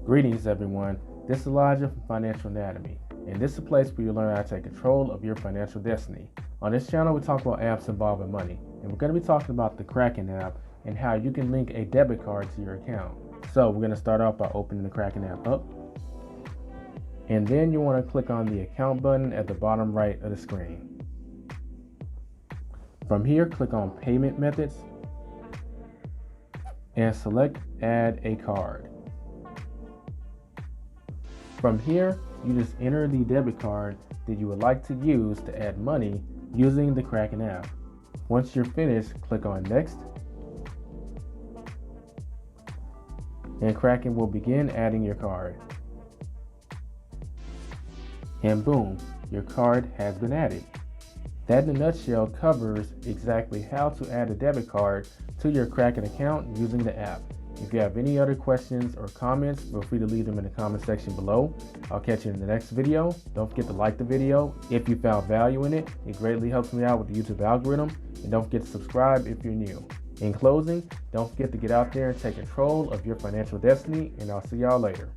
Greetings everyone, this is Elijah from Financial Anatomy, and this is a place where you learn how to take control of your financial destiny. On this channel we talk about apps involving money, and we're going to be talking about the Kraken app and how you can link a debit card to your account. So we're going to start off by opening the Kraken app up, and then you want to click on the account button at the bottom right of the screen. From here, click on Payment Methods and select Add a Card. From here, you just enter the debit card that you would like to use to add money using the Kraken app. Once you're finished, click on Next, and Kraken will begin adding your card. And boom, your card has been added. That in a nutshell covers exactly how to add a debit card to your Kraken account using the app. If you have any other questions or comments, feel free to leave them in the comment section below. I'll catch you in the next video. Don't forget to like the video if you found value in it. It greatly helps me out with the YouTube algorithm. And don't forget to subscribe if you're new. In closing, don't forget to get out there and take control of your financial destiny, and I'll see y'all later.